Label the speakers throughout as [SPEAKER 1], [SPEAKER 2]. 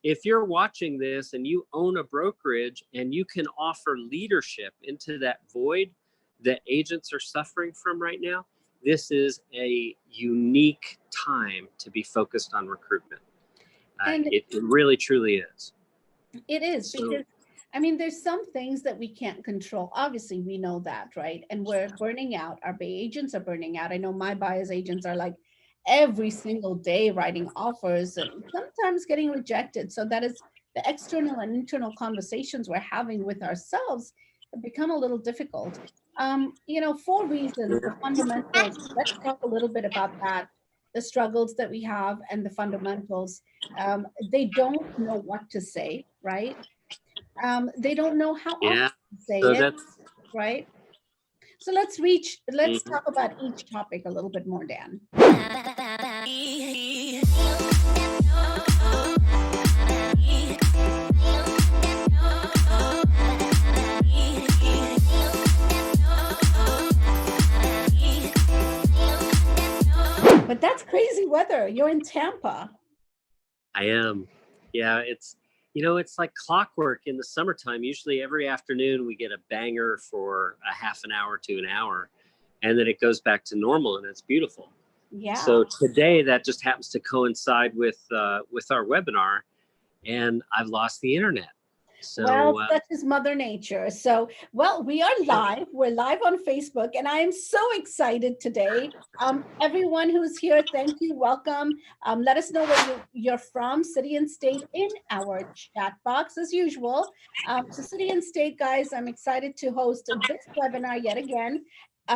[SPEAKER 1] if you're watching this and you own a brokerage and you can offer leadership into that void that agents are suffering from right now, this is a unique time to be focused on recruitment. It really, truly is.
[SPEAKER 2] It is, because I mean, there's some things that we can't control. Obviously, we know that, right? And we're burning out. Our agents are burning out. I know my buyers agents are like every single day writing offers and sometimes getting rejected. So that is the external and internal conversations we're having with ourselves have become a little difficult. For reasons, the fundamentals. Let's talk a little bit about that. The struggles that we have and the fundamentals. They don't know what to say, right? They don't know how often to say it, right? So let's talk about each topic a little bit more, Dan. But that's crazy weather. You're in Tampa.
[SPEAKER 1] I am. Yeah, it's like clockwork in the summertime. Usually every afternoon we get a banger for a half an hour to an hour, and then it goes back to normal, and it's beautiful.
[SPEAKER 2] Yeah.
[SPEAKER 1] So today that just happens to coincide with our webinar, and I've lost the internet. So,
[SPEAKER 2] such is Mother Nature. So, we are live. We're live on Facebook, and I am so excited today. Everyone who's here, thank you. Welcome. Let us know where you're from, city and state, in our chat box as usual. So, city and state, guys, I'm excited to host this webinar yet again.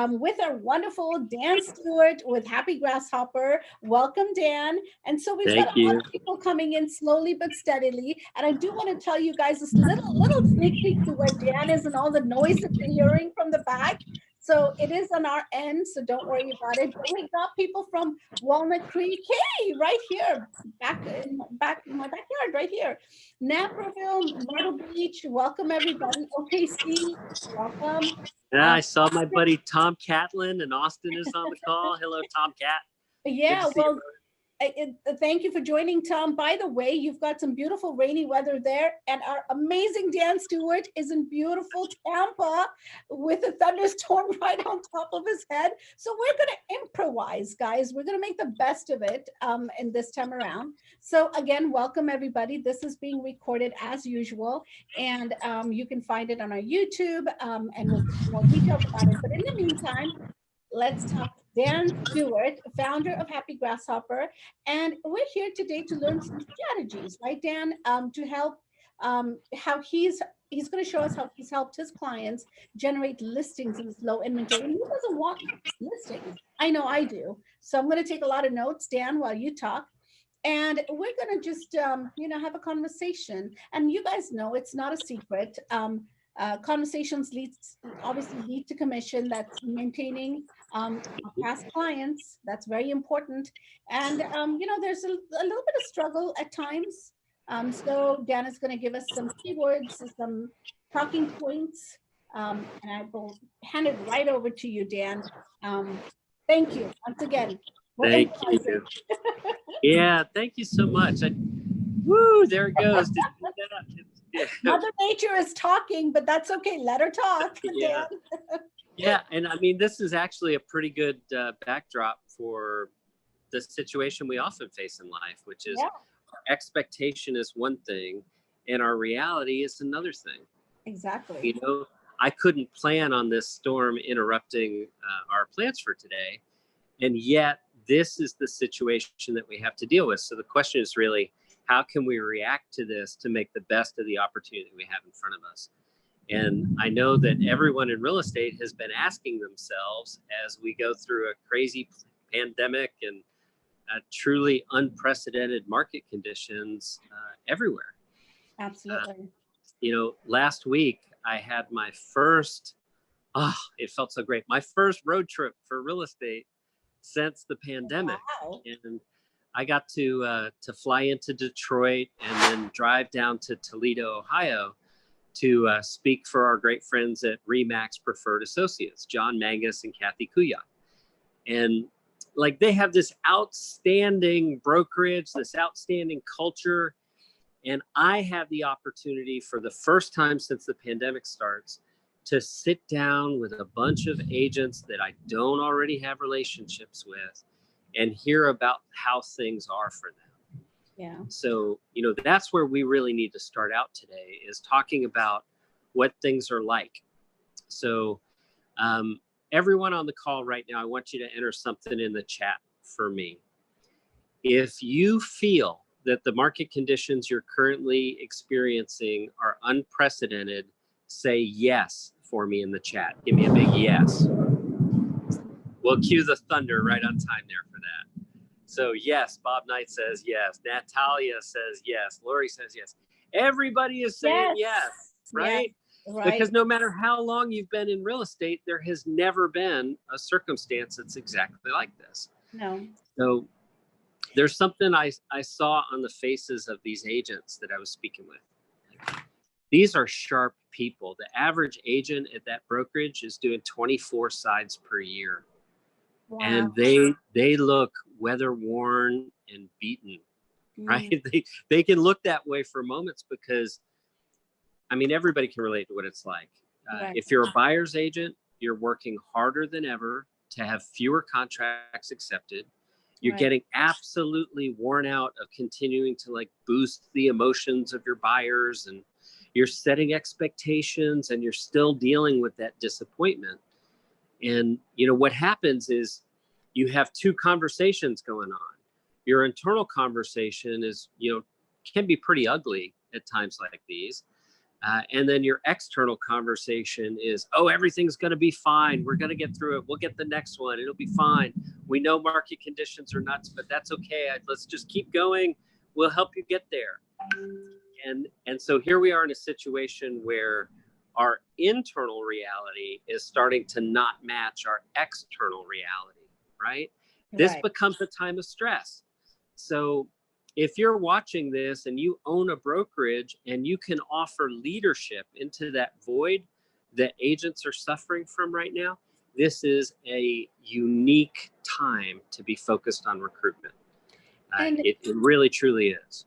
[SPEAKER 2] With our wonderful Dan Stewart with Happy Grasshopper. Welcome, Dan. And so we've got a lot of people coming in slowly but steadily. And I do want to tell you guys this little sneak peek to where Dan is and all the noise that you're hearing from the back. So it is on our end, so don't worry about it. But we got people from Walnut Creek, hey, right here, back in my backyard, right here. Naperville, Myrtle Beach, welcome everybody. OKC, welcome.
[SPEAKER 1] Yeah, I saw my buddy Tom Catlin, and Austin is on the call. Hello, Tom Cat.
[SPEAKER 2] Yeah, thank you for joining, Tom. By the way, you've got some beautiful rainy weather there, and our amazing Dan Stewart is in beautiful Tampa with a thunderstorm right on top of his head. So we're going to improvise, guys. We're going to make the best of it in this time around. So again, welcome everybody. This is being recorded as usual, and you can find it on our YouTube, and we'll get more details about it. But in the meantime, let's talk Dan Stewart, founder of Happy Grasshopper, and we're here today to learn some strategies, right, Dan, to help how he's going to show us how he's helped his clients generate listings in this low inventory. And who doesn't want listings? I know I do. So I'm going to take a lot of notes, Dan, while you talk. And we're going to just, have a conversation. And you guys know it's not a secret. Conversations obviously lead to commission. That's maintaining past clients. That's very important. And, there's a little bit of struggle at times. So Dan is going to give us some keywords, some talking points, and I will hand it right over to you, Dan. Thank you once again.
[SPEAKER 1] Thank you. Yeah, thank you so much. There it goes.
[SPEAKER 2] Yeah. Mother Nature is talking, but that's okay. Let her talk.
[SPEAKER 1] Yeah. Yeah, and I mean, this is actually a pretty good backdrop for the situation we often face in life, which is our expectation is one thing and our reality is another thing.
[SPEAKER 2] Exactly.
[SPEAKER 1] I couldn't plan on this storm interrupting our plans for today, and yet this is the situation that we have to deal with. So the question is really, how can we react to this to make the best of the opportunity we have in front of us? And I know that everyone in real estate has been asking themselves as we go through a crazy pandemic and truly unprecedented market conditions everywhere.
[SPEAKER 2] Absolutely.
[SPEAKER 1] Last week I had my first, it felt so great, my first road trip for real estate since the pandemic.
[SPEAKER 2] Wow.
[SPEAKER 1] And I got to fly into Detroit and then drive down to Toledo, Ohio to speak for our great friends at Remax Preferred Associates, John Mangus and Kathy Kuyak. And they have this outstanding brokerage, this outstanding culture. And I have the opportunity for the first time since the pandemic starts to sit down with a bunch of agents that I don't already have relationships with and hear about how things are for them.
[SPEAKER 2] Yeah.
[SPEAKER 1] So, that's where we really need to start out today, is talking about what things are like. So, everyone on the call right now, I want you to enter something in the chat for me. If you feel that the market conditions you're currently experiencing are unprecedented, say yes for me in the chat. Give me a big yes. We'll cue the thunder right on time there for that. So yes, Bob Knight says yes. Natalia says yes. Lori says yes. Everybody is saying yes, right?
[SPEAKER 2] Yeah, right.
[SPEAKER 1] Because no matter how long you've been in real estate, there has never been a circumstance that's exactly like this.
[SPEAKER 2] No.
[SPEAKER 1] So there's something I saw on the faces of these agents that I was speaking with. These are sharp people. The average agent at that brokerage is doing 24 sides per year. Wow. And they look weather worn and beaten, right? They can look that way for moments because, everybody can relate to what it's like. Right. If you're a buyer's agent, you're working harder than ever to have fewer contracts accepted. You're getting absolutely worn out of continuing to boost the emotions of your buyers, and you're setting expectations, and you're still dealing with that disappointment. And, what happens is you have two conversations going on. Your internal conversation is, can be pretty ugly at times like these. And then your external conversation is, oh, everything's going to be fine. We're going to get through it. We'll get the next one. It'll be fine. We know market conditions are nuts, but that's okay. Let's just keep going. We'll help you get there. And so here we are in a situation where our internal reality is starting to not match our external reality, right? This becomes a time of stress. So if you're watching this and you own a brokerage and you can offer leadership into that void that agents are suffering from right now, this is a unique time to be focused on recruitment. It really, truly is.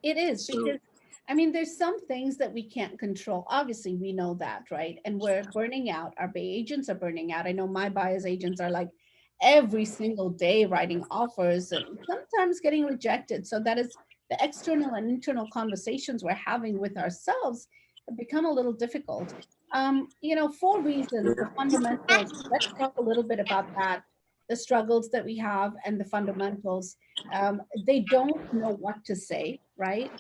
[SPEAKER 2] It is, because there's some things that we can't control. Obviously, we know that, right? And we're burning out. Our agents are burning out. I know my buyer's agents are every single day writing offers and sometimes getting rejected. So that is the external and internal conversations we're having with ourselves have become a little difficult. 4 reasons, the fundamentals. Let's talk a little bit about that. The struggles that we have and the fundamentals. They don't know what to say, right?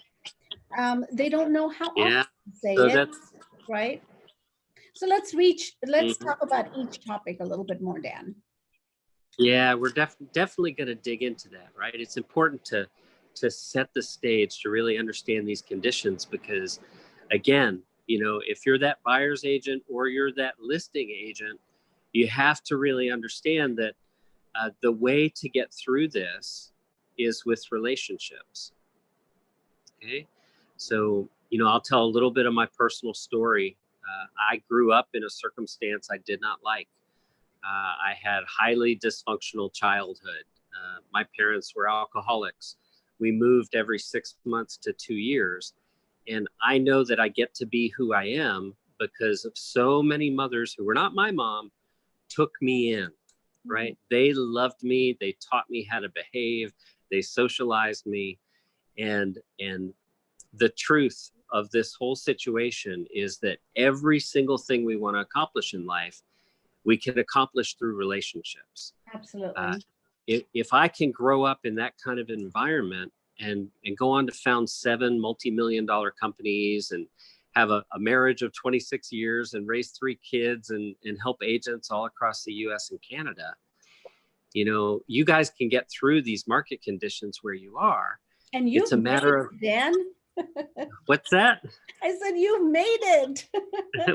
[SPEAKER 2] They don't know how often to say it, right? So let's talk about each topic a little bit more, Dan.
[SPEAKER 1] Yeah, we're definitely going to dig into that, right? It's important to set the stage to really understand these conditions because, again, if you're that buyer's agent or you're that listing agent, you have to really understand that the way to get through this is with relationships. Okay, so I'll tell a little bit of my personal story. I grew up in a circumstance I did not like. I had highly dysfunctional childhood. My parents were alcoholics. We moved every 6 months to 2 years. And I know that I get to be who I am because of so many mothers who were not my mom took me in, right? They loved me. They taught me how to behave. They socialized me. And the truth of this whole situation is that every single thing we want to accomplish in life, we can accomplish through relationships.
[SPEAKER 2] Absolutely.
[SPEAKER 1] If I can grow up in that kind of environment and go on to found 7 multi-million-dollar companies and have a marriage of 26 years and raise 3 kids and help agents all across the US and Canada, you guys can get through these market conditions where you are.
[SPEAKER 2] And it's a matter of Dan.
[SPEAKER 1] What's that?
[SPEAKER 2] I said you made it.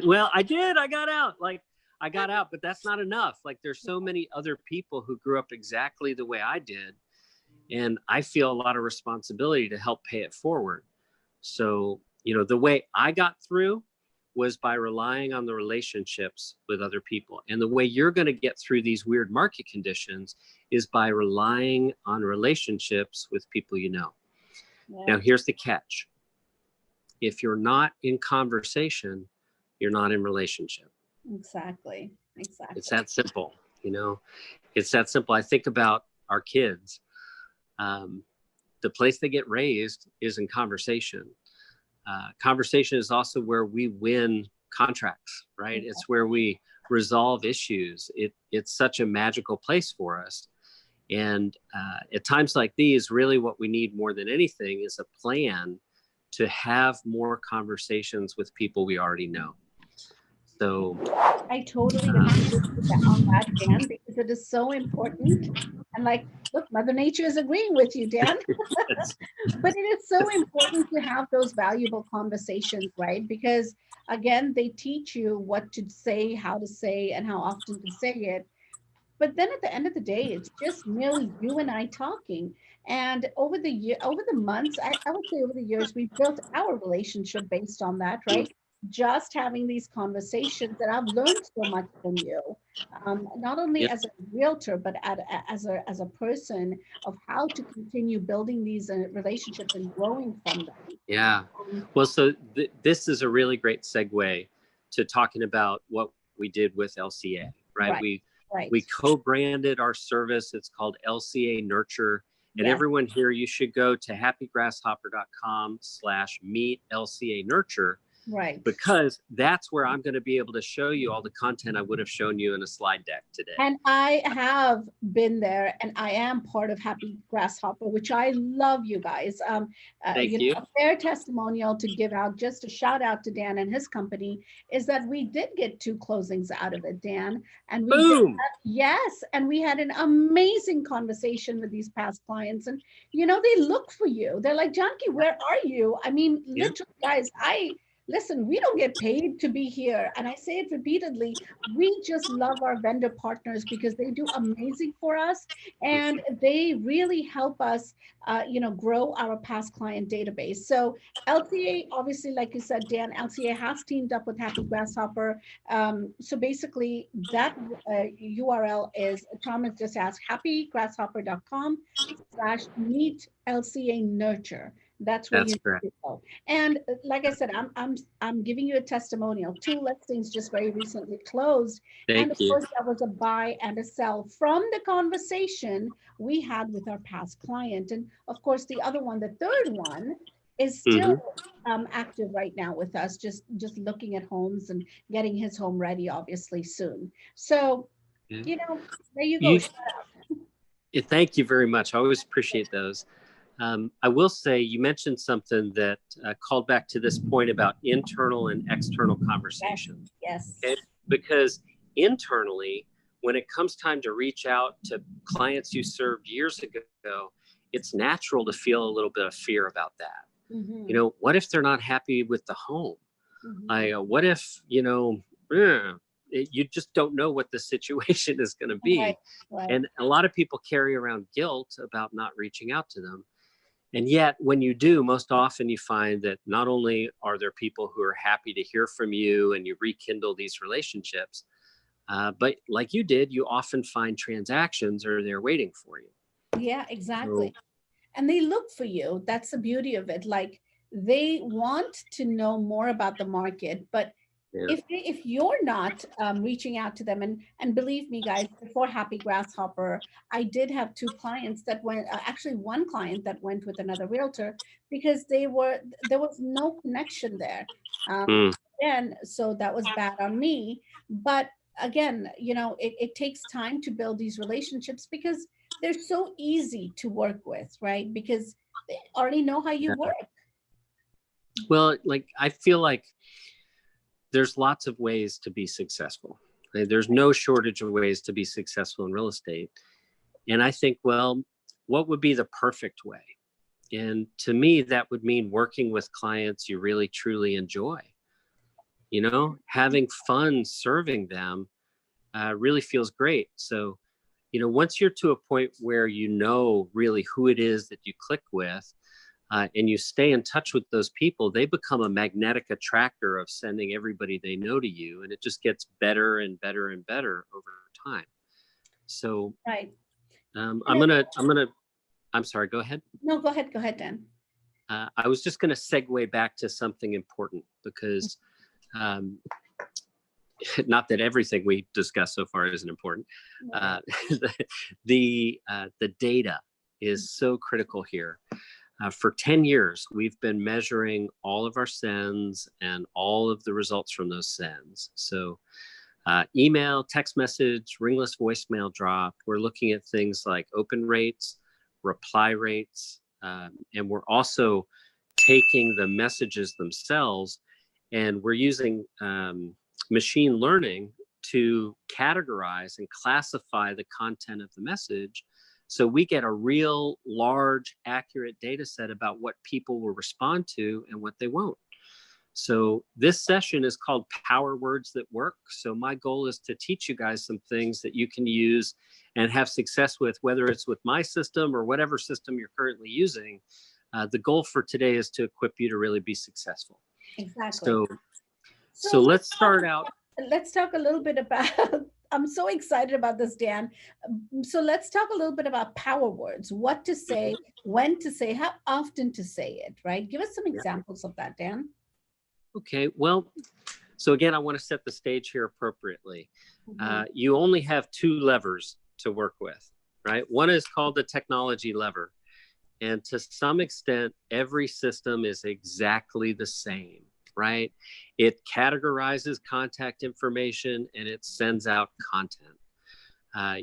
[SPEAKER 1] Well, I did. I got out. I got out, but that's not enough. There's so many other people who grew up exactly the way I did. And I feel a lot of responsibility to help pay it forward. So, the way I got through was by relying on the relationships with other people. And the way you're going to get through these weird market conditions is by relying on relationships with people you know. Yeah. Now, here's the catch. if you're not in conversation, you're not in relationship.
[SPEAKER 2] Exactly.
[SPEAKER 1] It's that simple, you know, it's that simple. I think about our kids. The place they get raised is in conversation. Conversation is also where we win contracts, right? It's where we resolve issues. It's such a magical place for us. And at times like these, really what we need more than anything is a plan to have more conversations with people we already know. So
[SPEAKER 2] I totally agree with you on that, Dan, because it is so important. And like, look, Mother Nature is agreeing with you, Dan. But it is so important to have those valuable conversations, right? Because again, they teach you what to say, how to say, and how often to say it. But then at the end of the day, it's just merely you and I talking. And over the months, I would say over the years, we built our relationship based on that, right? Just having these conversations, and I've learned so much from you, not only
[SPEAKER 1] yep.
[SPEAKER 2] as a realtor, but as a person of how to continue building these relationships and growing from them.
[SPEAKER 1] Yeah. Well, so this is a really great segue to talking about what we did with LCA, right? We co-branded our service. It's called LCA Nurture. And everyone here, you should go to happygrasshopper.com/meet LCA Nurture.
[SPEAKER 2] Right.
[SPEAKER 1] Because that's where I'm going to be able to show you all the content I would have shown you in a slide deck today.
[SPEAKER 2] And I have been there, and I am part of Happy Grasshopper, which I love, you guys.
[SPEAKER 1] Thank you.
[SPEAKER 2] A fair testimonial to give out, just a shout out to Dan and his company, is that we did get 2 closings out of it, Dan. And we
[SPEAKER 1] Boom.
[SPEAKER 2] yes, and we had an amazing conversation with these past clients. And, you know, they look for you. They're like, Janki, where are you? I mean, literally, guys, listen, we don't get paid to be here. And I say it repeatedly. We just love our vendor partners because they do amazing for us. And they really help us, grow our past client database. So LCA, obviously, like you said, Dan, LCA has teamed up with Happy Grasshopper. So basically that URL is, Thomas just asked, happygrasshopper.com/meet LCA Nurture. That's where you need to go. And like I said, I'm giving you a testimonial. 2 listings just very recently closed. And of course, that was a buy and a sell from the conversation we had with our past client. And of course, the other one, the third one, is still active right now with us, just looking at homes and getting his home ready, obviously, soon. So, you know, there you go.
[SPEAKER 1] Thank you very much. I always appreciate those. I will say you mentioned something that called back to this point about internal and external conversation.
[SPEAKER 2] Yes.
[SPEAKER 1] Okay? Because internally, when it comes time to reach out to clients you served years ago, it's natural to feel a little bit of fear about that. You know, what if they're not happy with the home? What if, you just don't know what the situation is going to be. Right. And a lot of people carry around guilt about not reaching out to them. And yet when you do, most often you find that not only are there people who are happy to hear from you and you rekindle these relationships, but like you did, you often find transactions are there waiting for you.
[SPEAKER 2] Yeah, exactly. So, and they look for you. That's the beauty of it. Like, they want to know more about the market, but if you're not reaching out to them, and believe me, guys, before Happy Grasshopper, I did have 2 clients that went, actually 1 client that went with another realtor because there was no connection there. And so that was bad on me. But again, you know, it takes time to build these relationships because they're so easy to work with, right? Because they already know how you work.
[SPEAKER 1] Well, like, I feel like there's lots of ways to be successful. There's no shortage of ways to be successful in real estate. And I think, well, what would be the perfect way? And to me, that would mean working with clients you really, truly enjoy. You know, having fun serving them really feels great. So, you know, once you're to a point where you know really who it is that you click with, and you stay in touch with those people, they become a magnetic attractor of sending everybody they know to you. And it just gets better and better and better over time. So
[SPEAKER 2] right.
[SPEAKER 1] I'm sorry, go ahead.
[SPEAKER 2] No, go ahead, Dan.
[SPEAKER 1] I was just going to segue back to something important because not that everything we discussed so far isn't important. The data is so critical here. For 10 years, we've been measuring all of our sends and all of the results from those sends. So email, text message, ringless voicemail drop. We're looking at things like open rates, reply rates, and we're also taking the messages themselves and we're using machine learning to categorize and classify the content of the message. So we get a real large, accurate data set about what people will respond to and what they won't. So this session is called Power Words That Work. So my goal is to teach you guys some things that you can use and have success with, whether it's with my system or whatever system you're currently using. The goal for today is to equip you to really be successful.
[SPEAKER 2] Exactly.
[SPEAKER 1] So let's start out.
[SPEAKER 2] Let's talk a little bit about, I'm so excited about this, Dan. So let's talk a little bit about power words, what to say, when to say, how often to say it, right? Give us some examples of that, Dan. Okay,
[SPEAKER 1] well, so again, I want to set the stage here appropriately. You only have two levers to work with, right? One is called the technology lever. And to some extent, every system is exactly the same, right? It categorizes contact information and it sends out content.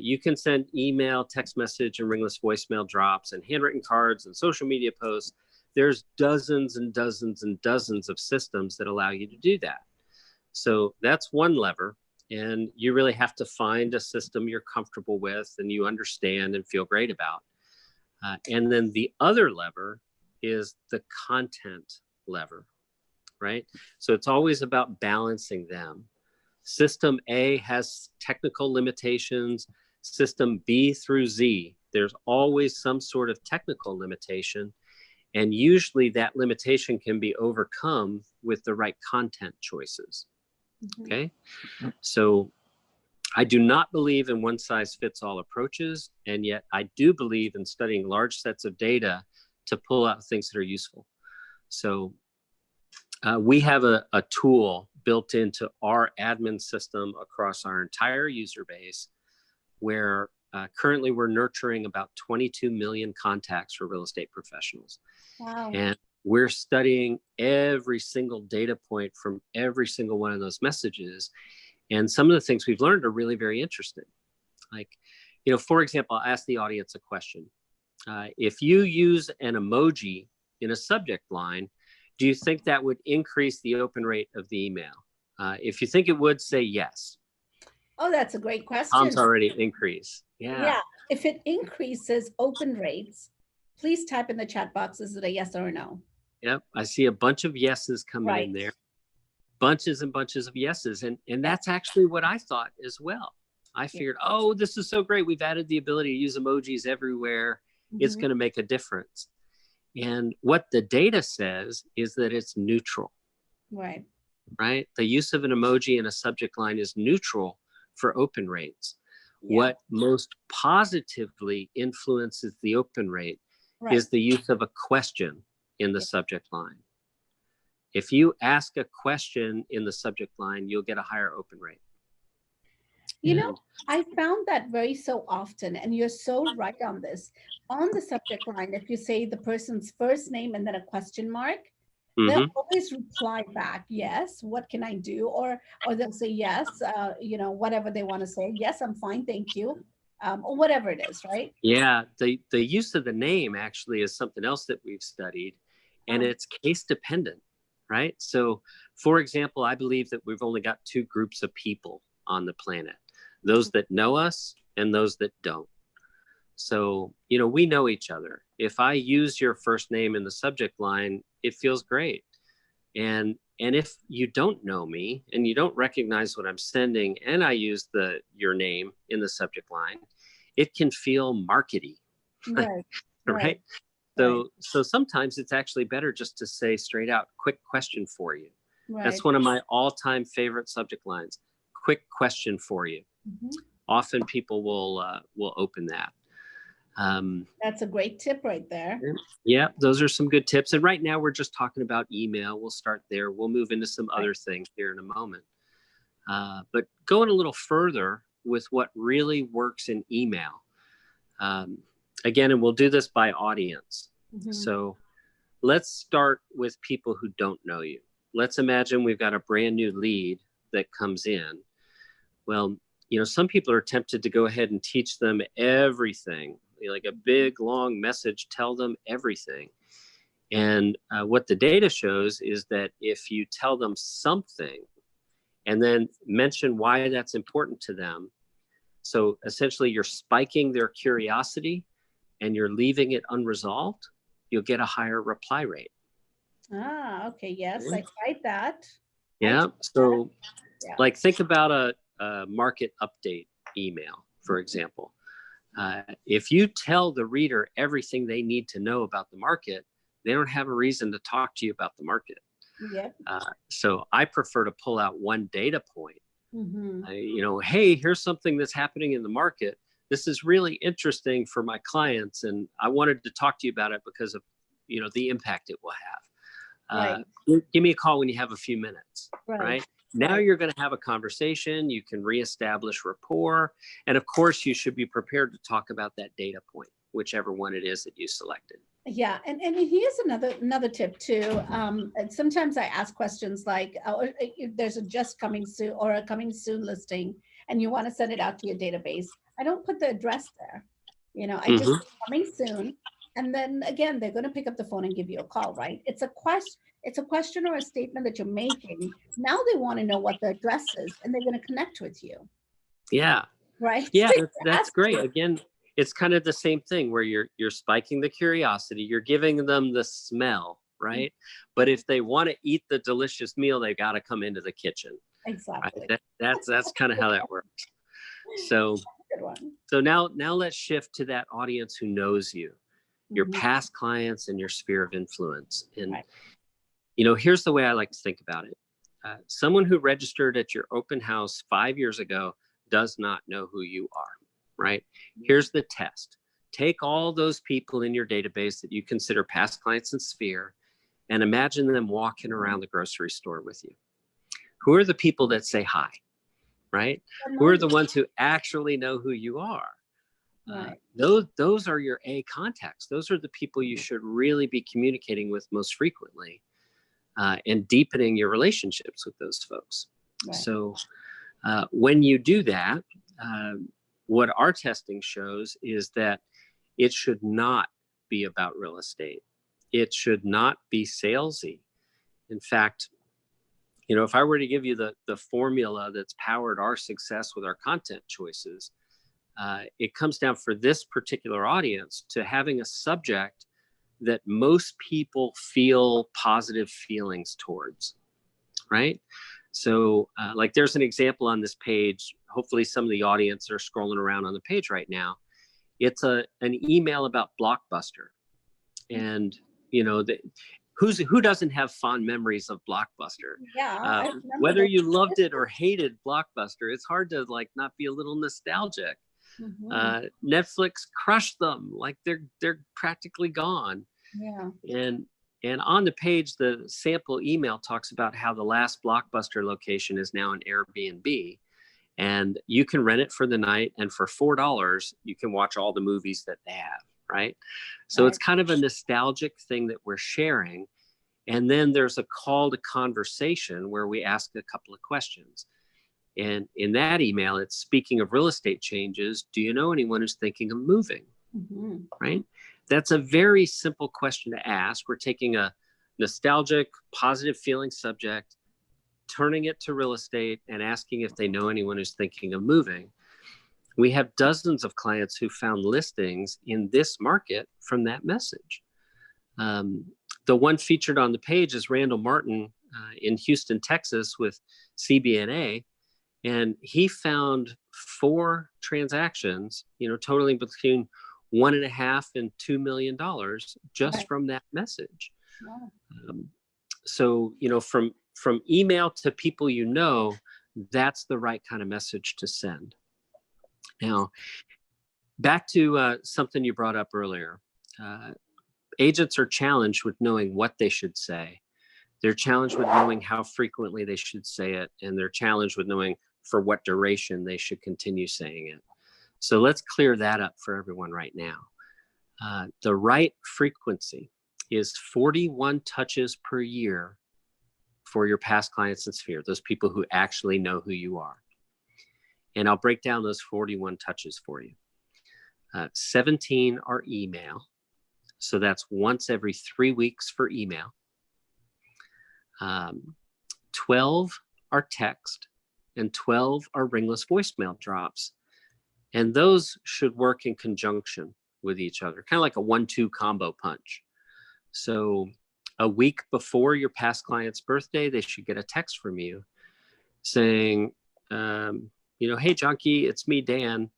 [SPEAKER 1] You can send email, text message, and ringless voicemail drops and handwritten cards and social media posts. There's dozens and dozens and dozens of systems that allow you to do that. So that's one lever. And you really have to find a system you're comfortable with and you understand and feel great about. And then the other lever is the content lever, right? So it's always about balancing them. System A has technical limitations. System B through Z, there's always some sort of technical limitation. And usually that limitation can be overcome with the right content choices. Okay, so I do not believe in one size fits all approaches, and yet I do believe in studying large sets of data to pull out things that are useful. So we have a tool built into our admin system across our entire user base where currently we're nurturing about 22 million contacts for real estate professionals.
[SPEAKER 2] Wow.
[SPEAKER 1] And we're studying every single data point from every single one of those messages. And some of the things we've learned are really very interesting. Like, you know, for example, I'll ask the audience a question. If you use an emoji in a subject line, do you think that would increase the open rate of the email? If you think it would, say yes.
[SPEAKER 2] Oh, that's a great question.
[SPEAKER 1] Tom's already increased.
[SPEAKER 2] Yeah. If it increases open rates, please type in the chat box. Is it a yes or a no?
[SPEAKER 1] Yep. I see a bunch of yeses coming in there. Bunches and bunches of yeses. And that's actually what I thought as well. I figured, oh, this is so great. We've added the ability to use emojis everywhere. It's going to make a difference. And what the data says is that it's neutral.
[SPEAKER 2] Right.
[SPEAKER 1] Right. The use of an emoji in a subject line is neutral for open rates. What most positively influences the open rate is the use of a question in the subject line. If you ask a question in the subject line, you'll get a higher open rate.
[SPEAKER 2] You know, I found that very so often, and you're so right on this. On the subject line, if you say the person's first name and then a question mark, they'll always reply back, yes, what can I do? Or they'll say, yes, you know, whatever they want to say. Yes, I'm fine, thank you. Or whatever it is, right?
[SPEAKER 1] Yeah, the use of the name actually is something else that we've studied, and it's case dependent, right? So, for example, I believe that we've only got two groups of people on the planet, those that know us and those that don't. So, you know, we know each other. If I use your first name in the subject line, it feels great. And if you don't know me and you don't recognize what I'm sending and I use your name in the subject line, it can feel markety. Right? So sometimes it's actually better just to say straight out, quick question for you. That's one of my all-time favorite subject lines. Quick question for you. Often people will open that.
[SPEAKER 2] That's a great tip right there.
[SPEAKER 1] Yeah, those are some good tips. And right now we're just talking about email. We'll start there. We'll move into some other things here in a moment. But going a little further with what really works in email. Again, and we'll do this by audience. So let's start with people who don't know you. Let's imagine we've got a brand new lead that comes in. Well, some people are tempted to go ahead and teach them everything, like a big, long message, tell them everything. And what the data shows is that if you tell them something and then mention why that's important to them, so essentially you're spiking their curiosity and you're leaving it unresolved, you'll get a higher reply rate.
[SPEAKER 2] Okay. Yes, I tried that.
[SPEAKER 1] Yeah. So like think about a market update email, for example. If you tell the reader everything they need to know about the market, they don't have a reason to talk to you about the market.
[SPEAKER 2] Yep.
[SPEAKER 1] So I prefer to pull out one data point. Hey, here's something that's happening in the market. This is really interesting for my clients, and I wanted to talk to you about it because of, the impact it will have. Give me a call when you have a few minutes, right? Now you're going to have a conversation. You can reestablish rapport. And of course, you should be prepared to talk about that data point, whichever one it is that you selected.
[SPEAKER 2] Yeah. And here's another tip too. Sometimes I ask questions like, if there's a just coming soon or a coming soon listing and you want to send it out to your database, I don't put the address there. I just coming soon. And then again, they're going to pick up the phone and give you a call, right? It's a question or a statement that you're making. Now they want to know what the address is and they're going to connect with you.
[SPEAKER 1] Yeah.
[SPEAKER 2] Right.
[SPEAKER 1] Yeah, that's great. Again, it's kind of the same thing where you're spiking the curiosity, you're giving them the smell, right? But if they want to eat the delicious meal, they've got to come into the kitchen.
[SPEAKER 2] Exactly.
[SPEAKER 1] Right? That's kind of how that works. So now let's shift to that audience who knows you, your past clients and your sphere of influence. And here's the way I like to think about it. Someone who registered at your open house 5 years ago does not know who you are, right? Here's the test. Take all those people in your database that you consider past clients and sphere and imagine them walking around the grocery store with you. Who are the people that say hi, right? Who are the ones who actually know who you are? Those are your A contacts. Those are the people you should really be communicating with most frequently and deepening your relationships with those folks. So when you do that, what our testing shows is that it should not be about real estate. It should not be salesy. In fact, if I were to give you the formula that's powered our success with our content choices, it comes down for this particular audience to having a subject that most people feel positive feelings towards, right? So like there's an example on this page. Hopefully some of the audience are scrolling around on the page right now. It's an email about Blockbuster. And, who doesn't have fond memories of Blockbuster?
[SPEAKER 2] Yeah.
[SPEAKER 1] Whether you loved it or hated Blockbuster, it's hard to not be a little nostalgic. Netflix crushed them, like they're practically gone. Yeah. And on the page, the sample email talks about how the last Blockbuster location is now an Airbnb, and you can rent it for the night, and for $4 you can watch all the movies that they have, right? So it's kind of a nostalgic thing that we're sharing. And then there's a call to conversation where we ask a couple of questions. And in that email, it's speaking of real estate changes, do you know anyone who's thinking of moving? Right? That's a very simple question to ask. We're taking a nostalgic, positive feeling subject, turning it to real estate and asking if they know anyone who's thinking of moving. We have dozens of clients who found listings in this market from that message. The one featured on the page is Randall Martin in Houston, Texas with CBNA. And he found 4 transactions, totaling between $1.5 and $2 million just from that message. So, from email to people, that's the right kind of message to send. Now, Back to something you brought up earlier. Agents are challenged with knowing what they should say. They're challenged with knowing how frequently they should say it, and they're challenged with knowing for what duration they should continue saying it. So let's clear that up for everyone right now. The right frequency is 41 touches per year for your past clients in Sphere, those people who actually know who you are. And I'll break down those 41 touches for you. 17 are email. So that's once every 3 weeks for email. 12 are text, and 12 are ringless voicemail drops. And those should work in conjunction with each other, kind of like a 1-2 combo punch. So a week before your past client's birthday, they should get a text from you saying, hey, Janki, it's me, Dan.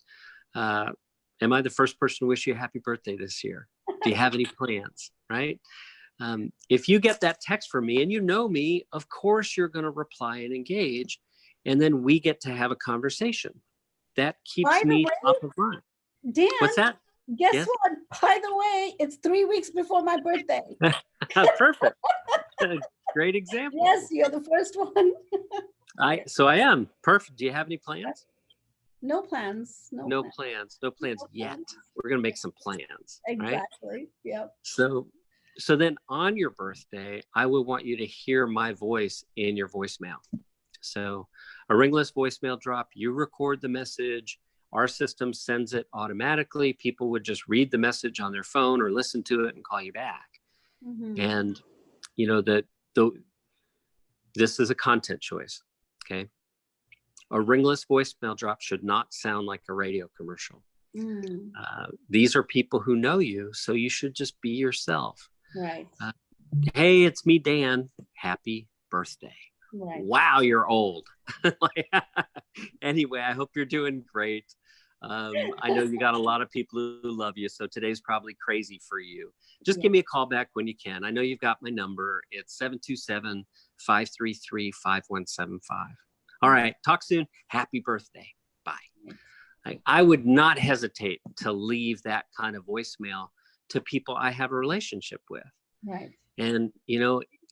[SPEAKER 1] Am I the first person to wish you a happy birthday this year? Do you have any plans, right? If you get that text from me and you know me, of course you're going to reply and engage, and then we get to have a conversation. That keeps me top of mind.
[SPEAKER 2] Dan,
[SPEAKER 1] what's that?
[SPEAKER 2] Guess what? By the way, it's 3 weeks before my birthday.
[SPEAKER 1] Perfect. Great example.
[SPEAKER 2] Yes, you're the first one.
[SPEAKER 1] So I am. Perfect. Do you have any plans?
[SPEAKER 2] No plans.
[SPEAKER 1] No plans yet. We're going to make some plans.
[SPEAKER 2] Exactly.
[SPEAKER 1] Right?
[SPEAKER 2] Yep.
[SPEAKER 1] So then on your birthday, I would want you to hear my voice in your voicemail. So a ringless voicemail drop, you record the message, our system sends it automatically. People would just read the message on their phone or listen to it and call you back. Mm-hmm. And this is a content choice. Okay. A ringless voicemail drop should not sound like a radio commercial. Mm. These are people who know you, so you should just be yourself.
[SPEAKER 2] Right.
[SPEAKER 1] Hey, it's me, Dan. Happy birthday. Right. Wow, you're old. Anyway, I hope you're doing great. I know you got a lot of people who love you, so today's probably crazy for you. Just give me a call back when you can. I know you've got my number. It's 727-533-5175. All right, talk soon. Happy birthday. Bye. I would not hesitate to leave that kind of voicemail to people I have a relationship with. Right. And,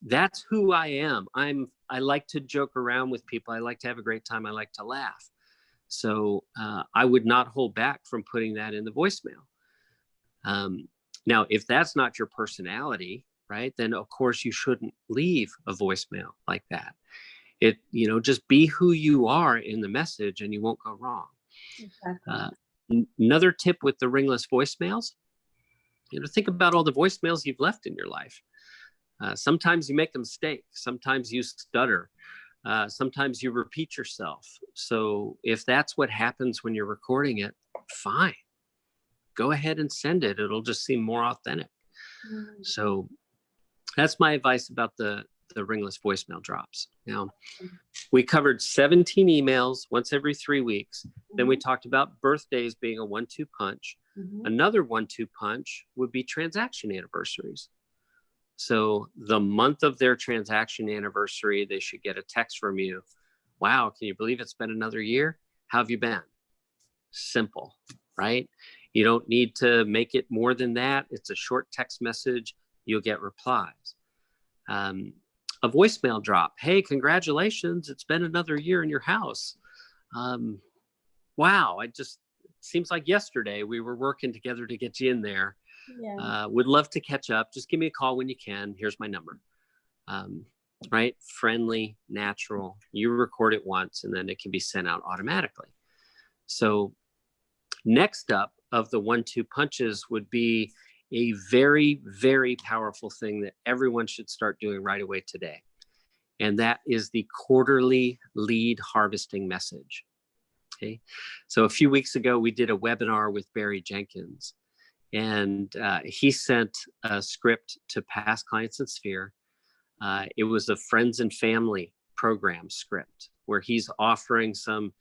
[SPEAKER 1] that's who I am. I like to joke around with people. I like to have a great time. I like to laugh. So I would not hold back from putting that in the voicemail. Now, if that's not your personality, right, then of course you shouldn't leave a voicemail like that. Just be who you are in the message and you won't go wrong. Exactly. Another tip with the ringless voicemails, think about all the voicemails you've left in your life. Sometimes you make a mistake. Sometimes you stutter. Sometimes you repeat yourself. So if that's what happens when you're recording it, fine. Go ahead and send it. It'll just seem more authentic. Mm. So that's my advice about the ringless voicemail drops. Now, we covered 17 emails once every 3 weeks. Mm-hmm. Then we talked about birthdays being a 1-2 punch. Mm-hmm. Another 1-2 punch would be transaction anniversaries. So the month of their transaction anniversary, they should get a text from you. Wow, can you believe it's been another year? How have you been? Simple, right? You don't need to make it more than that. It's a short text message. You'll get replies. A voicemail drop. Hey, congratulations. It's been another year in your house. Wow, seems like yesterday we were working together to get you in there. Yeah. Would love to catch up. Just give me a call when you can. Here's my number. Right? Friendly, natural. You record it once and then it can be sent out automatically. So next up of the 1-2 punches would be a very, very powerful thing that everyone should start doing right away today. And that is the quarterly lead harvesting message. Okay. So a few weeks ago, we did a webinar with Barry Jenkins, and he sent a script to past clients in Sphere. It was a friends and family program script where he's offering some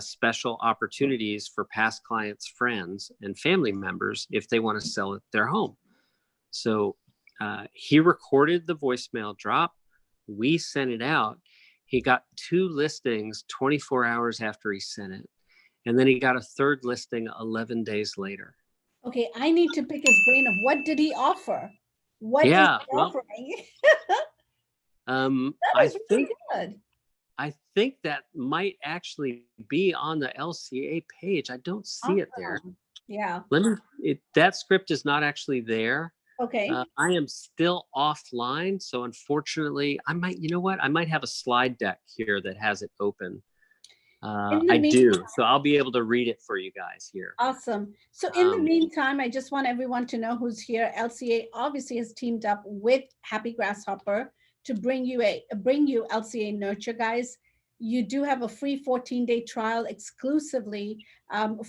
[SPEAKER 1] special opportunities for past clients, friends, and family members if they want to sell their home. So he recorded the voicemail drop. We sent it out. He got 2 listings 24 hours after he sent it. And then he got a third listing 11 days later.
[SPEAKER 2] Okay, I need to pick his brain of what did he offer? What is
[SPEAKER 1] Yeah,
[SPEAKER 2] he
[SPEAKER 1] well,
[SPEAKER 2] offering? That
[SPEAKER 1] I
[SPEAKER 2] is really good.
[SPEAKER 1] think that might actually be on the LCA page. I don't see it there.
[SPEAKER 2] Awesome. Yeah.
[SPEAKER 1] That script is not actually there.
[SPEAKER 2] Okay.
[SPEAKER 1] I am still offline, so unfortunately, I might have a slide deck here that has it open. I do, so I'll be able to read it for you guys here.
[SPEAKER 2] Awesome. So in the meantime, I just want everyone to know who's here. LCA obviously has teamed up with Happy Grasshopper to bring you LCA Nurture, guys. You do have a free 14-day trial exclusively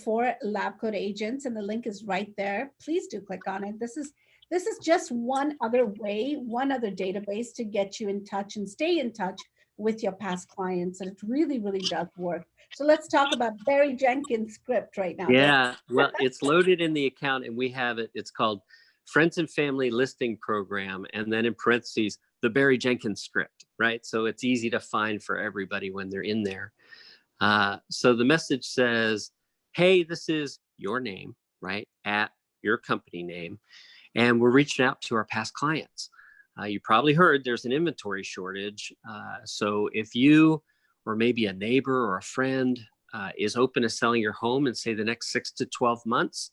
[SPEAKER 2] for LabCoatAgents, and the link is right there. Please do click on it. This is just one other way, one other database to get you in touch and stay in touch with your past clients, and it really, really does work. So let's talk about Barry Jenkins' script right now.
[SPEAKER 1] Yeah, well, it's loaded in the account, and we have it. It's called Friends and Family Listing Program, and then in parentheses, the Barry Jenkins script, right? So it's easy to find for everybody when they're in there. So the message says, hey, this is your name, right, at your company name, and we're reaching out to our past clients. You probably heard there's an inventory shortage. So if you or maybe a neighbor or a friend is open to selling your home in, say, the next 6 to 12 months,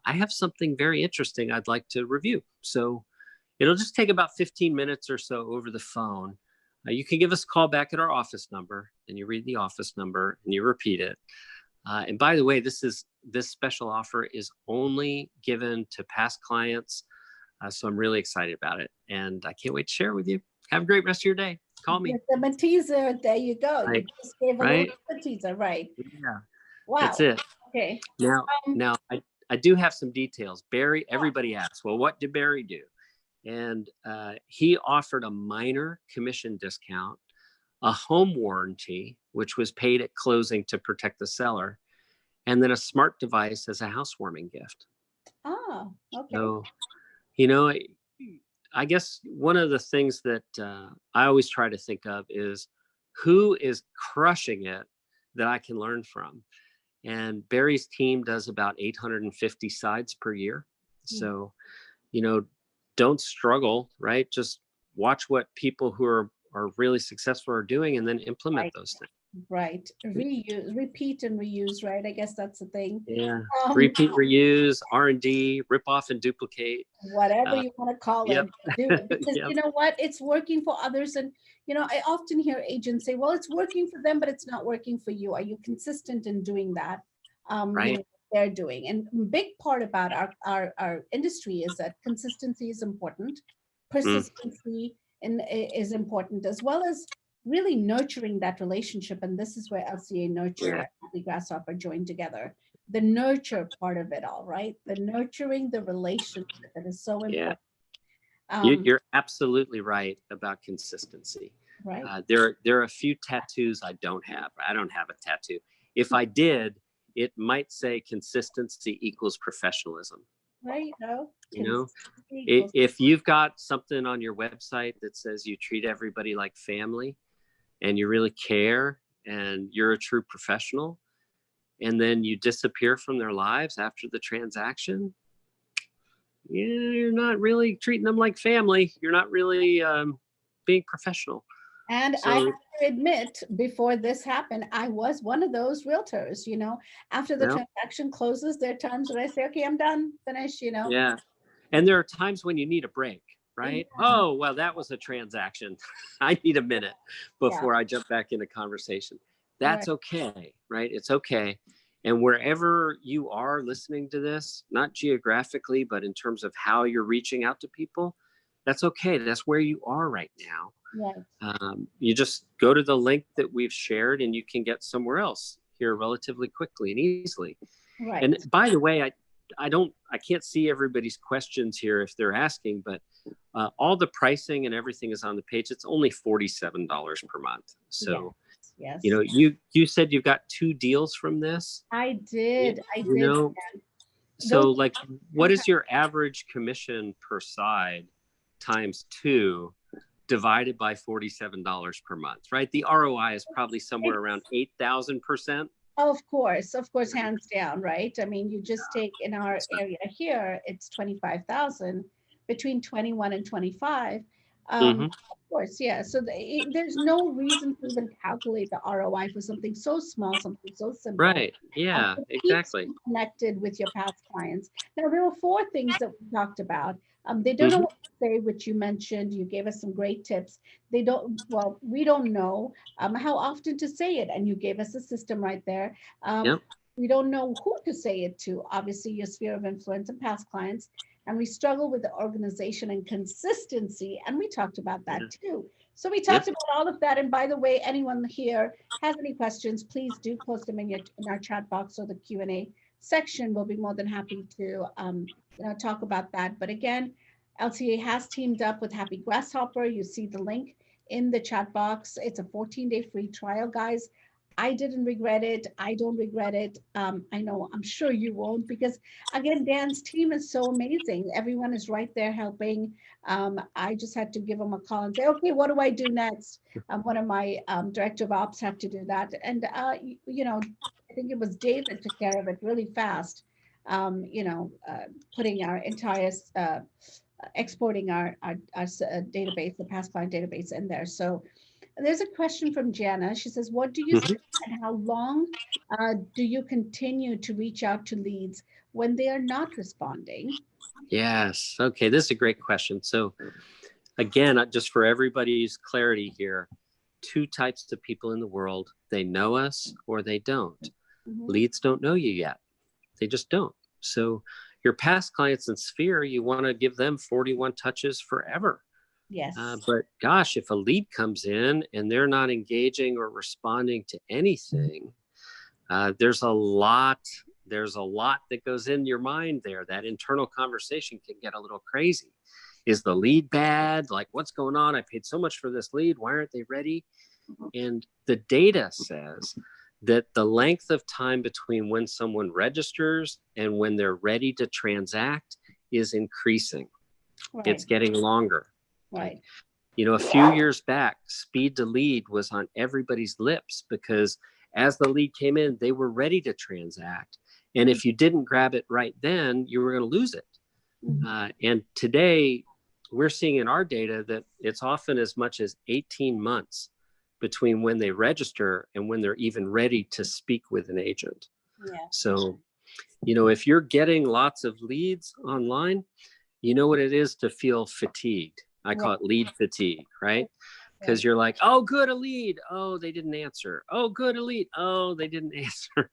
[SPEAKER 1] I have something very interesting I'd like to review. So it'll just take about 15 minutes or so over the phone. You can give us a call back at our office number, and you read the office number and you repeat it. And by the way, this special offer is only given to past clients. So I'm really excited about it, and I can't wait to share with you. Have a great rest of your day. Call me.
[SPEAKER 2] With the teaser, there you go.
[SPEAKER 1] Right.
[SPEAKER 2] You just gave a little teaser, right?
[SPEAKER 1] Yeah.
[SPEAKER 2] Wow.
[SPEAKER 1] That's it.
[SPEAKER 2] Okay.
[SPEAKER 1] Now I do have some details. Barry, everybody asks, well, what did Barry do? And he offered a minor commission discount, a home warranty, which was paid at closing to protect the seller, and then a smart device as a housewarming gift.
[SPEAKER 2] Oh, okay.
[SPEAKER 1] So, I guess one of the things that I always try to think of is who is crushing it that I can learn from. And Barry's team does about 850 sides per year. So, don't struggle, right? Just watch what people who are really successful are doing, and then implement those things.
[SPEAKER 2] Right. Reuse, repeat and reuse, right? I guess that's the thing.
[SPEAKER 1] Yeah. Repeat, reuse, R&D, rip off and duplicate.
[SPEAKER 2] Whatever you want to call it. Do it. Because
[SPEAKER 1] Yep.
[SPEAKER 2] you know what? It's working for others. And, I often hear agents say, well, it's working for them, but it's not working for you. Are you consistent in doing that?
[SPEAKER 1] Right.
[SPEAKER 2] They're doing. And a big part about our industry is that consistency is important. Persistency is important, as well as really nurturing that relationship. And this is where LCA Nurture and Happy Grasshopper join together. The nurture part of it all, right? The nurturing the relationship that is so important.
[SPEAKER 1] You're absolutely right about consistency.
[SPEAKER 2] Right.
[SPEAKER 1] There are a few tattoos I don't have. I don't have a tattoo. If I did, it might say consistency equals professionalism.
[SPEAKER 2] Right.
[SPEAKER 1] If you've got something on your website that says you treat everybody like family and you really care and you're a true professional, and then you disappear from their lives after the transaction, you're not really treating them like family. You're not really being professional.
[SPEAKER 2] And I have to admit, before this happened, I was one of those realtors, after the transaction closes, there are times when I say, okay, I'm done, finish,
[SPEAKER 1] Yeah. And there are times when you need a break, right? Yeah. Oh, well, that was a transaction. I need a minute before I jump back into conversation. That's okay, right? It's okay. And wherever you are listening to this, not geographically, but in terms of how you're reaching out to people, that's okay. That's where you are right now.
[SPEAKER 2] Right.
[SPEAKER 1] You just go to the link that we've shared and you can get somewhere else here relatively quickly and easily.
[SPEAKER 2] Right.
[SPEAKER 1] And by the way, I can't see everybody's questions here if they're asking, but all the pricing and everything is on the page. It's only $47 per month. So, you said you've got 2 deals from this.
[SPEAKER 2] I did.
[SPEAKER 1] So like, what is your average commission per side times 2 divided by $47 per month, right? The ROI is probably somewhere around 8,000%.
[SPEAKER 2] Of course, hands down, right? I mean, you just take in our area here, it's 25,000 between 21 and 25.
[SPEAKER 1] Hmm.
[SPEAKER 2] Of course, yeah. So there's no reason to even calculate the ROI for something so small, something so simple.
[SPEAKER 1] Right. Yeah,
[SPEAKER 2] It keeps
[SPEAKER 1] exactly.
[SPEAKER 2] you connected with your past clients. Now, there were four things that we talked about. They don't know
[SPEAKER 1] Hmm.
[SPEAKER 2] what to say, which you mentioned. You gave us some great tips. They don't, well, we don't know how often to say it, and you gave us a system right there. Um,
[SPEAKER 1] Yep.
[SPEAKER 2] we don't know who to say it to, obviously, your sphere of influence and past clients. And we struggle with the organization and consistency. And we talked about
[SPEAKER 1] Yeah.
[SPEAKER 2] that too. So we talked
[SPEAKER 1] Yep.
[SPEAKER 2] about all of that. And by the way, anyone here has any questions, please do post them in our chat box or the Q&A section. We'll be more than happy to talk about that. But again, LCA has teamed up with Happy Grasshopper. You see the link in the chat box. It's a 14-day free trial, guys. I didn't regret it. I don't regret it. I know, I'm sure you won't, because again, Dan's team is so amazing. Everyone is right there helping. I just had to give them a call and say, okay, what do I do next? One of my director of ops had to do that. And, I think it was Dave that took care of it really fast. Putting our entire, exporting our database, the past client database in there. So there's a question from Jana. She says, what do you
[SPEAKER 1] Hmm.
[SPEAKER 2] see and how long do you continue to reach out to leads when they are not responding?
[SPEAKER 1] Yes. Okay. This is a great question. So again, just for everybody's clarity here, two types of people in the world: they know us or they don't.
[SPEAKER 2] Mhm.
[SPEAKER 1] Leads don't know you yet. They just don't. So your past clients in Sphere, you want to give them 41 touches forever.
[SPEAKER 2] Yes.
[SPEAKER 1] But gosh, if a lead comes in and they're not engaging or responding to anything, there's a lot. There's a lot that goes in your mind there. That internal conversation can get a little crazy. Is the lead bad? Like, what's going on? I paid so much for this lead. Why aren't they ready? And the data says that the length of time between when someone registers and when they're ready to transact is increasing. It's
[SPEAKER 2] Right.
[SPEAKER 1] getting longer. Okay.
[SPEAKER 2] Right.
[SPEAKER 1] A few years back, speed to lead was on everybody's lips because as the lead came in, they were ready to transact. And if you didn't grab it right then, you were going to lose it. And today, we're seeing in our data that it's often as much as 18 months between when they register and when they're even ready to speak with an agent.
[SPEAKER 2] Yeah.
[SPEAKER 1] So, if you're getting lots of leads online, you know what it is to feel fatigued. I call it lead fatigue, right? Because you're like, oh, good, a lead. Oh, they didn't answer. Oh, good, a lead. Oh, they didn't answer.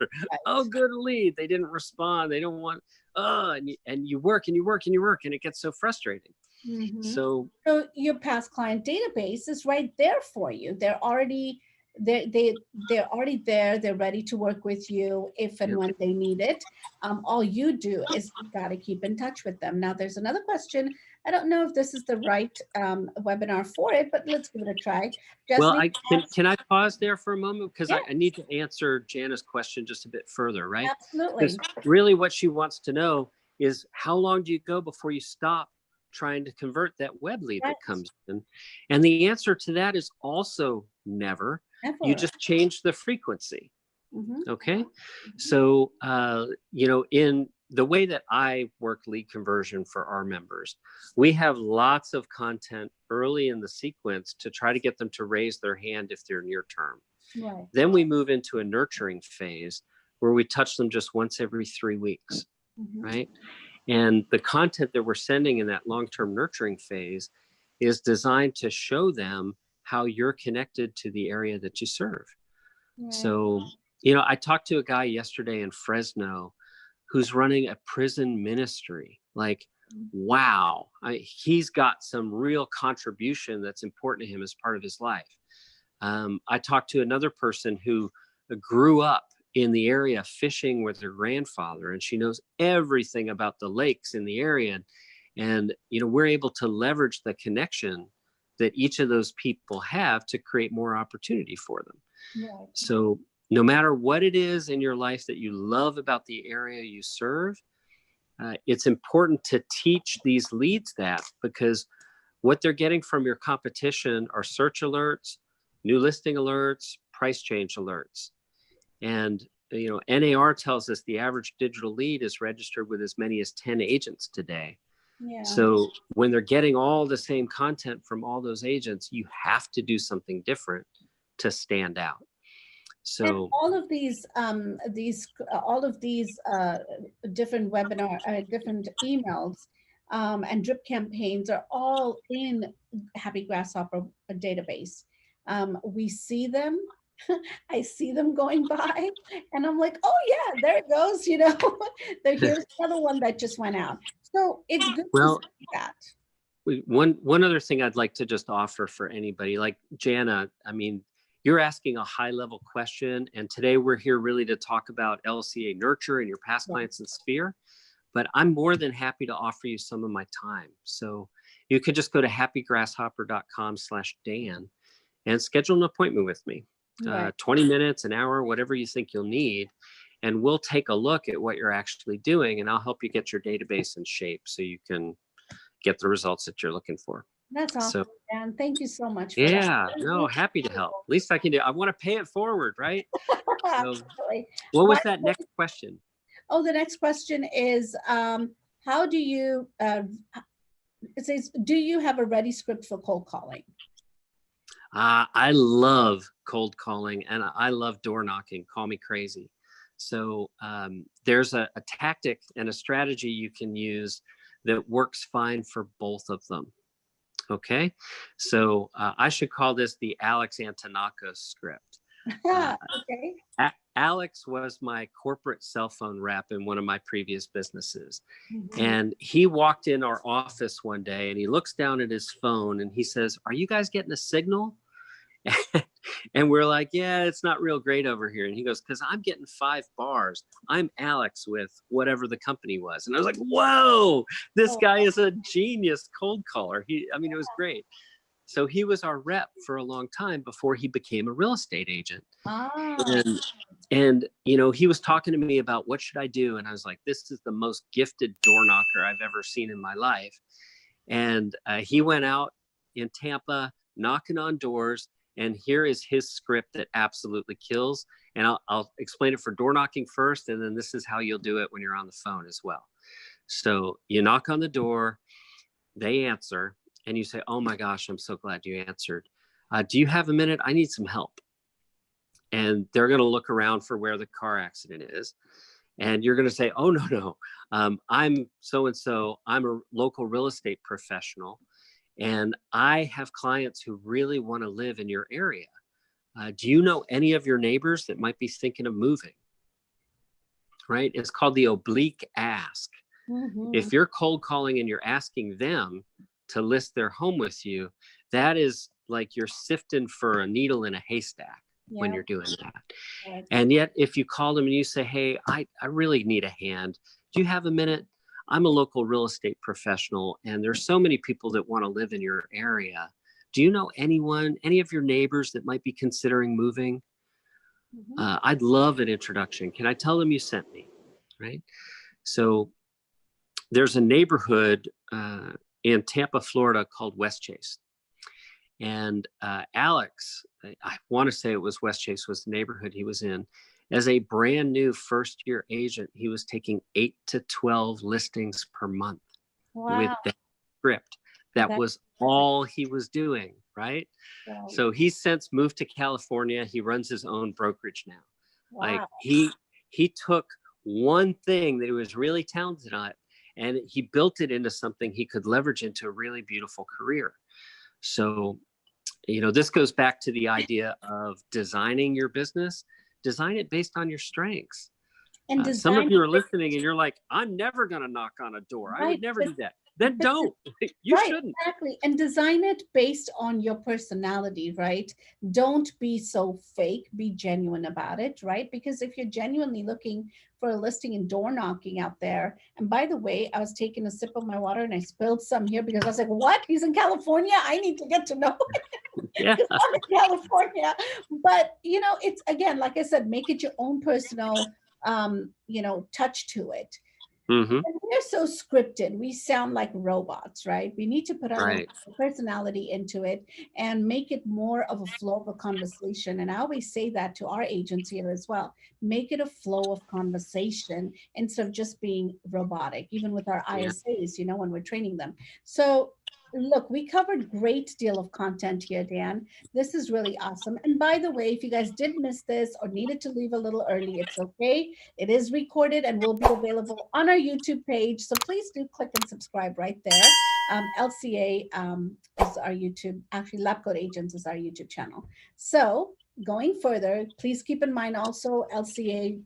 [SPEAKER 1] Oh, good, a lead. They didn't respond. They don't want, and you work and you work and you work and it gets so frustrating.
[SPEAKER 2] Mm-hmm.
[SPEAKER 1] So
[SPEAKER 2] your past client database is right there for you. They're already they're already there. They're ready to work with you if and when they need it. All you do is you got to keep in touch with them. Now, there's another question. I don't know if this is the right webinar for it, but let's give it a try.
[SPEAKER 1] well,
[SPEAKER 2] Jasmine,
[SPEAKER 1] can I pause there for a moment? Because
[SPEAKER 2] yeah,
[SPEAKER 1] I need to answer Jana's question just a bit further, right?
[SPEAKER 2] absolutely.
[SPEAKER 1] Because really what she wants to know is how long do you go before you stop trying to convert that web lead that comes in? And the answer to that is also never. You just change the frequency. Okay. So, in the way that I work lead conversion for our members, we have lots of content early in the sequence to try to get them to raise their hand if they're near term.
[SPEAKER 2] Right.
[SPEAKER 1] Then we move into a nurturing phase where we touch them just once every 3 weeks, right? And the content that we're sending in that long-term nurturing phase is designed to show them how you're connected to the area that you serve. Right. So, I talked to a guy yesterday in Fresno who's running a prison ministry. Like, wow, he's got some real contribution that's important to him as part of his life. I talked to another person who grew up in the area fishing with her grandfather, and she knows everything about the lakes in the area. And, we're able to leverage the connection that each of those people have to create more opportunity for them. Right. So no matter what it is in your life that you love about the area you serve, it's important to teach these leads that, because what they're getting from your competition are search alerts, new listing alerts, price change alerts. And NAR tells us the average digital lead is registered with as many as 10 agents today.
[SPEAKER 2] Yeah.
[SPEAKER 1] So when they're getting all the same content from all those agents, you have to do something different to stand out. So
[SPEAKER 2] and all of these different different emails and drip campaigns are all in Happy Grasshopper database. We see them. I see them going by, and I'm like, oh yeah, there it goes. Here's another one that just went out. So it's good to see that.
[SPEAKER 1] One other thing I'd like to just offer for anybody, like Jana, I mean, you're asking a high level question, and today we're here really to talk about LCA Nurture and your past clients and Sphere, but I'm more than happy to offer you some of my time. So you could just go to happygrasshopper.com/Dan and schedule an appointment with me. 20 minutes, an hour, whatever you think you'll need. And we'll take a look at what you're actually doing, and I'll help you get your database in shape so you can get the results that you're looking for.
[SPEAKER 2] That's awesome, Dan. Thank you so much.
[SPEAKER 1] No, happy to help. Least I can do. I want to pay it forward, right? So, what was that next question?
[SPEAKER 2] Oh, the next question is, how do you, it says, do you have a ready script for cold calling?
[SPEAKER 1] I love cold calling and I love door knocking. Call me crazy. So there's a tactic and a strategy you can use that works fine for both of them. Okay, so I should call this the Alex Antonakos script.
[SPEAKER 2] Okay.
[SPEAKER 1] Alex was my corporate cell phone rep in one of my previous businesses. And he walked in our office one day and he looks down at his phone and he says, "Are you guys getting a signal?" And we're like, "Yeah, it's not real great over here." And he goes, "Because I'm getting 5 bars. I'm Alex with whatever the company was." And I was like, whoa, this guy is a genius cold caller. It was great. So he was our rep for a long time before he became a real estate agent. And he was talking to me about what should I do. And I was like, this is the most gifted door knocker I've ever seen in my life. And he went out in Tampa knocking on doors. And here is his script that absolutely kills. And I'll explain it for door knocking first. And then this is how you'll do it when you're on the phone as well. So you knock on the door, they answer, and you say, "Oh my gosh, I'm so glad you answered. Do you have a minute? I need some help." And they're going to look around for where the car accident is. And you're going to say, "Oh, no. I'm so-and-so. I'm a local real estate professional. And I have clients who really want to live in your area. Do you know any of your neighbors that might be thinking of moving?" Right? It's called the oblique ask. If you're cold calling and you're asking them to list their home with you, that is like you're sifting for a needle in a haystack when you're doing that. And yet, if you call them and you say, "Hey, I really need a hand. Do you have a minute? I'm a local real estate professional, and there's so many people that want to live in your area. Do you know any of your neighbors that might be considering moving? I'd love an introduction. Can I tell them you sent me?" Right? So there's a neighborhood in Tampa, Florida called West Chase. And Alex, I want to say it was West Chase was the neighborhood he was in. As a brand new first-year agent, he was taking 8 to 12 listings per month with that script. That was all he was doing, right? So he's since moved to California. He runs his own brokerage now. Like he took one thing that he was really talented at, and he built it into something he could leverage into a really beautiful career. So, this goes back to the idea of designing your business. Design it based on your strengths. And some of you are listening and you're like, "I'm never going to knock on a door. I would never do that." Then don't. You shouldn't.
[SPEAKER 2] Exactly. And design it based on your personality, right? Don't be so fake. Be genuine about it, right? Because if you're genuinely looking for a listing and door knocking out there, and by the way, I was taking a sip of my water and I spilled some here because I was like, "What? He's in California? I need to get to know him."
[SPEAKER 1] Yeah.
[SPEAKER 2] I'm in California. But, it's, again, like I said, make it your own personal, touch to it.
[SPEAKER 1] Mm-hmm.
[SPEAKER 2] And we're so scripted. We sound like robots, right? We need to put our little
[SPEAKER 1] Right.
[SPEAKER 2] personality into it and make it more of a flow of a conversation. And I always say that to our agents here as well. Make it a flow of conversation instead of just being robotic, even with our
[SPEAKER 1] Yeah.
[SPEAKER 2] ISAs, when we're training them. So look, we covered great deal of content here, Dan. This is really awesome. And by the way, if you guys did miss this or needed to leave a little early, it's okay. It is recorded and will be available on our YouTube page. So please do click and subscribe right there. LCA is our YouTube, actually LabCoatAgents is our YouTube channel. So going further, please keep in mind also actually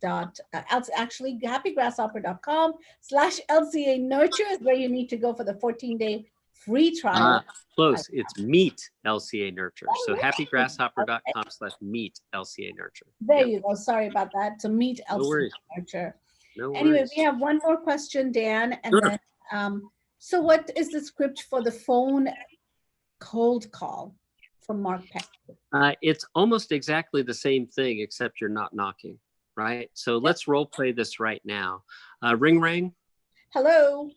[SPEAKER 2] happygrasshopper.com/LCA Nurture is where you need to go for the 14-day free trial.
[SPEAKER 1] Close. It's meet LCA Nurture. So happygrasshopper.com/meet LCA Nurture.
[SPEAKER 2] There
[SPEAKER 1] Yep.
[SPEAKER 2] you go. Sorry about that. To meet
[SPEAKER 1] No
[SPEAKER 2] LCA
[SPEAKER 1] worries.
[SPEAKER 2] Nurture.
[SPEAKER 1] No
[SPEAKER 2] Anyway,
[SPEAKER 1] worries.
[SPEAKER 2] we have one more question, Dan, and
[SPEAKER 1] Sure.
[SPEAKER 2] then so what is the script for the phone cold call from Mark Peck?
[SPEAKER 1] It's almost exactly the same thing, except you're not knocking, right? So let's role play this right now. Ring ring.
[SPEAKER 2] Hello.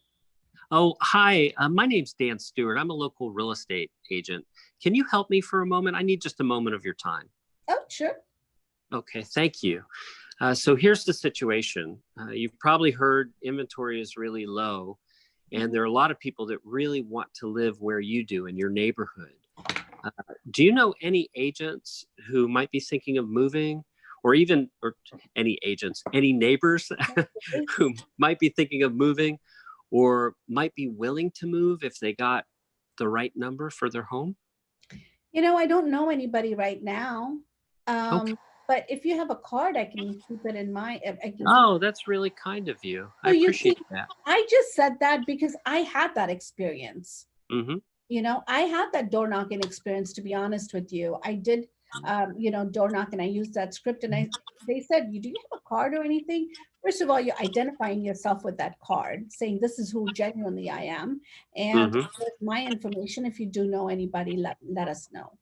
[SPEAKER 1] Oh, hi. My name's Dan Stewart. I'm a local real estate agent. Can you help me for a moment? I need just a moment of your time.
[SPEAKER 2] Oh, sure.
[SPEAKER 1] Okay, thank you. So here's the situation. You've probably heard inventory is really low, and there are a lot of people that really want to live where you do in your neighborhood. Do you know any agents who might be thinking of moving, or any agents, any neighbors who might be thinking of moving or might be willing to move if they got the right number for their home?
[SPEAKER 2] I don't know anybody right now.
[SPEAKER 1] Okay.
[SPEAKER 2] But if you have a card, I can keep it in mind. I can keep.
[SPEAKER 1] Oh, that's really kind of you. I
[SPEAKER 2] So you see,
[SPEAKER 1] appreciate that.
[SPEAKER 2] I just said that because I had that experience.
[SPEAKER 1] Mm-hmm.
[SPEAKER 2] I had that door knocking experience, to be honest with you. I did, door knocking. I used that script and they said, do you have a card or anything? First of all, you're identifying yourself with that card, saying this is who genuinely I am. And with my information, if you do know anybody, let us know,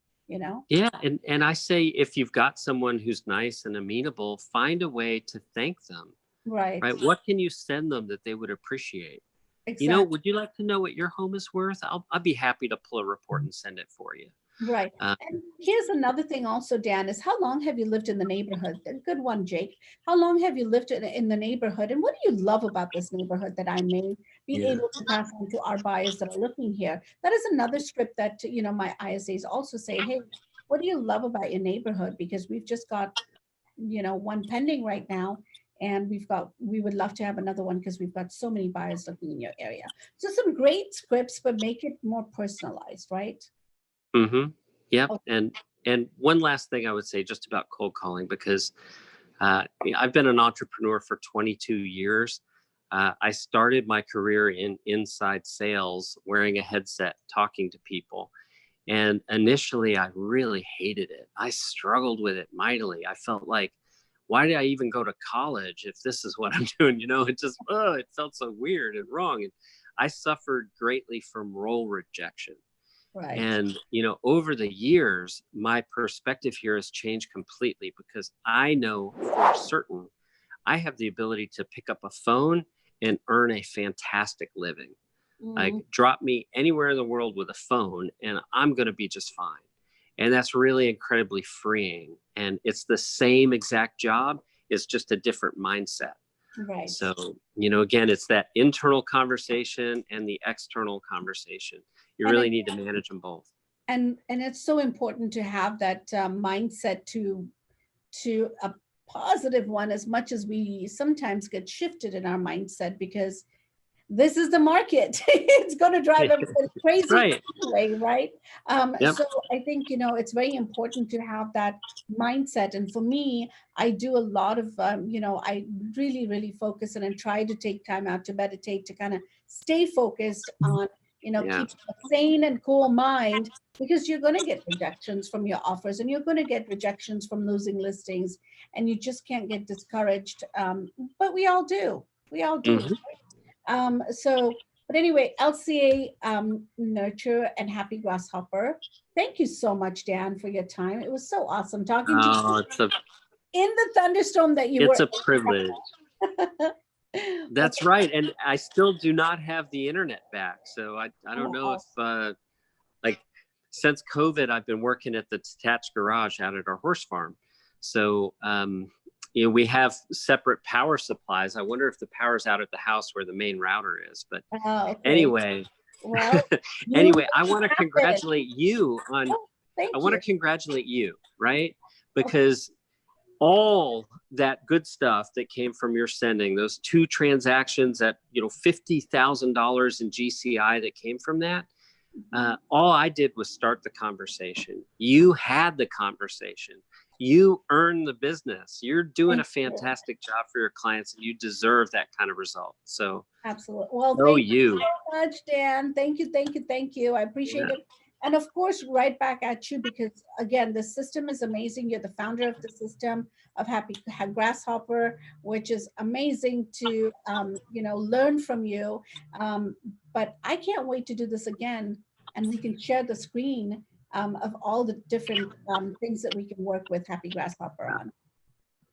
[SPEAKER 1] Yeah. And I say, if you've got someone who's nice and amenable, find a way to thank them.
[SPEAKER 2] Right.
[SPEAKER 1] Right. What can you send them that they would appreciate?
[SPEAKER 2] Exactly.
[SPEAKER 1] Would you like to know what your home is worth? I'll be happy to pull a report and send it for you.
[SPEAKER 2] Right. And here's another thing also, Dan, is how long have you lived in the neighborhood? A good one, Jake. How long have you lived in the neighborhood? And what do you love about this neighborhood that I may be able to pass on to our buyers that are looking here? That is another script that, my ISAs also say, hey, what do you love about your neighborhood? Because we've just got, one pending right now. And we would love to have another one because we've got so many buyers looking in your area. So some great scripts, but make it more personalized, right?
[SPEAKER 1] Mm-hmm. Yep.
[SPEAKER 2] Okay.
[SPEAKER 1] And one last thing I would say just about cold calling, because I've been an entrepreneur for 22 years. I started my career in inside sales, wearing a headset, talking to people. And initially, I really hated it. I struggled with it mightily. I felt like, why did I even go to college if this is what I'm doing? It felt so weird and wrong. And I suffered greatly from role rejection.
[SPEAKER 2] Right.
[SPEAKER 1] And, over the years, my perspective here has changed completely, because I know for certain I have the ability to pick up a phone and earn a fantastic living. Like, drop me anywhere in the world with a phone and I'm going to be just fine. And that's really incredibly freeing. And it's the same exact job. It's just a different mindset.
[SPEAKER 2] Right.
[SPEAKER 1] So, again, it's that internal conversation and the external conversation. You really need to manage them both.
[SPEAKER 2] And it's so important to have that mindset to a positive one, as much as we sometimes get shifted in our mindset, because this is the market. It's going to drive everybody crazy
[SPEAKER 1] Right.
[SPEAKER 2] anyway, right?
[SPEAKER 1] Yep.
[SPEAKER 2] So I think, it's very important to have that mindset. And for me, I do a lot of, I really, really focus and try to take time out to meditate, to kind of stay focused on, keep a sane and cool mind, because you're going to get rejections from your offers and you're going to get rejections from losing listings, and you just can't get discouraged. But we all do. We all do. But anyway, LCA Nurture and Happy Grasshopper. Thank you so much, Dan, for your time. It was so awesome talking to you
[SPEAKER 1] It's
[SPEAKER 2] in the thunderstorm that you were.
[SPEAKER 1] It's a privilege. That's right. And I still do not have the internet back. So I don't know if, like, since COVID, I've been working at the detached garage out at our horse farm. So, you know, we have separate power supplies. I wonder if the power's out at the house where the main router is. But anyway,
[SPEAKER 2] well,
[SPEAKER 1] anyway, I want to congratulate you on,
[SPEAKER 2] I
[SPEAKER 1] want to congratulate you, right? Because all that good stuff that came from your sending, those 2 transactions at, you know, $50,000 in GCI that came from that, all I did was start the conversation. You had the conversation. You earned the business. You're doing a fantastic job for your clients, and you deserve that kind of result. So
[SPEAKER 2] absolutely. Well, thank you so much, Dan. Thank you, thank you, thank you. I appreciate it. And of course, right back at you, because again, the system is amazing. You're the founder of the system of Happy Grasshopper, which is amazing to you know, learn from you. But I can't wait to do this again, and we can share the screen of all the different things that we can work with Happy Grasshopper on.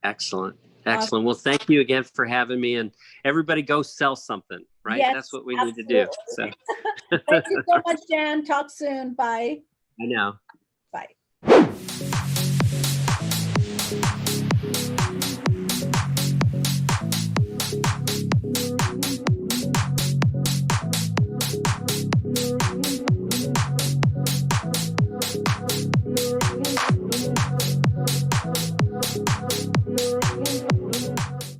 [SPEAKER 1] Excellent. Excellent. Well, thank you again for having me, and everybody go sell something, right?
[SPEAKER 2] Yes,
[SPEAKER 1] that's what we need to do. So
[SPEAKER 2] thank you so much, Dan. Talk soon. Bye.
[SPEAKER 1] I know.
[SPEAKER 2] Bye.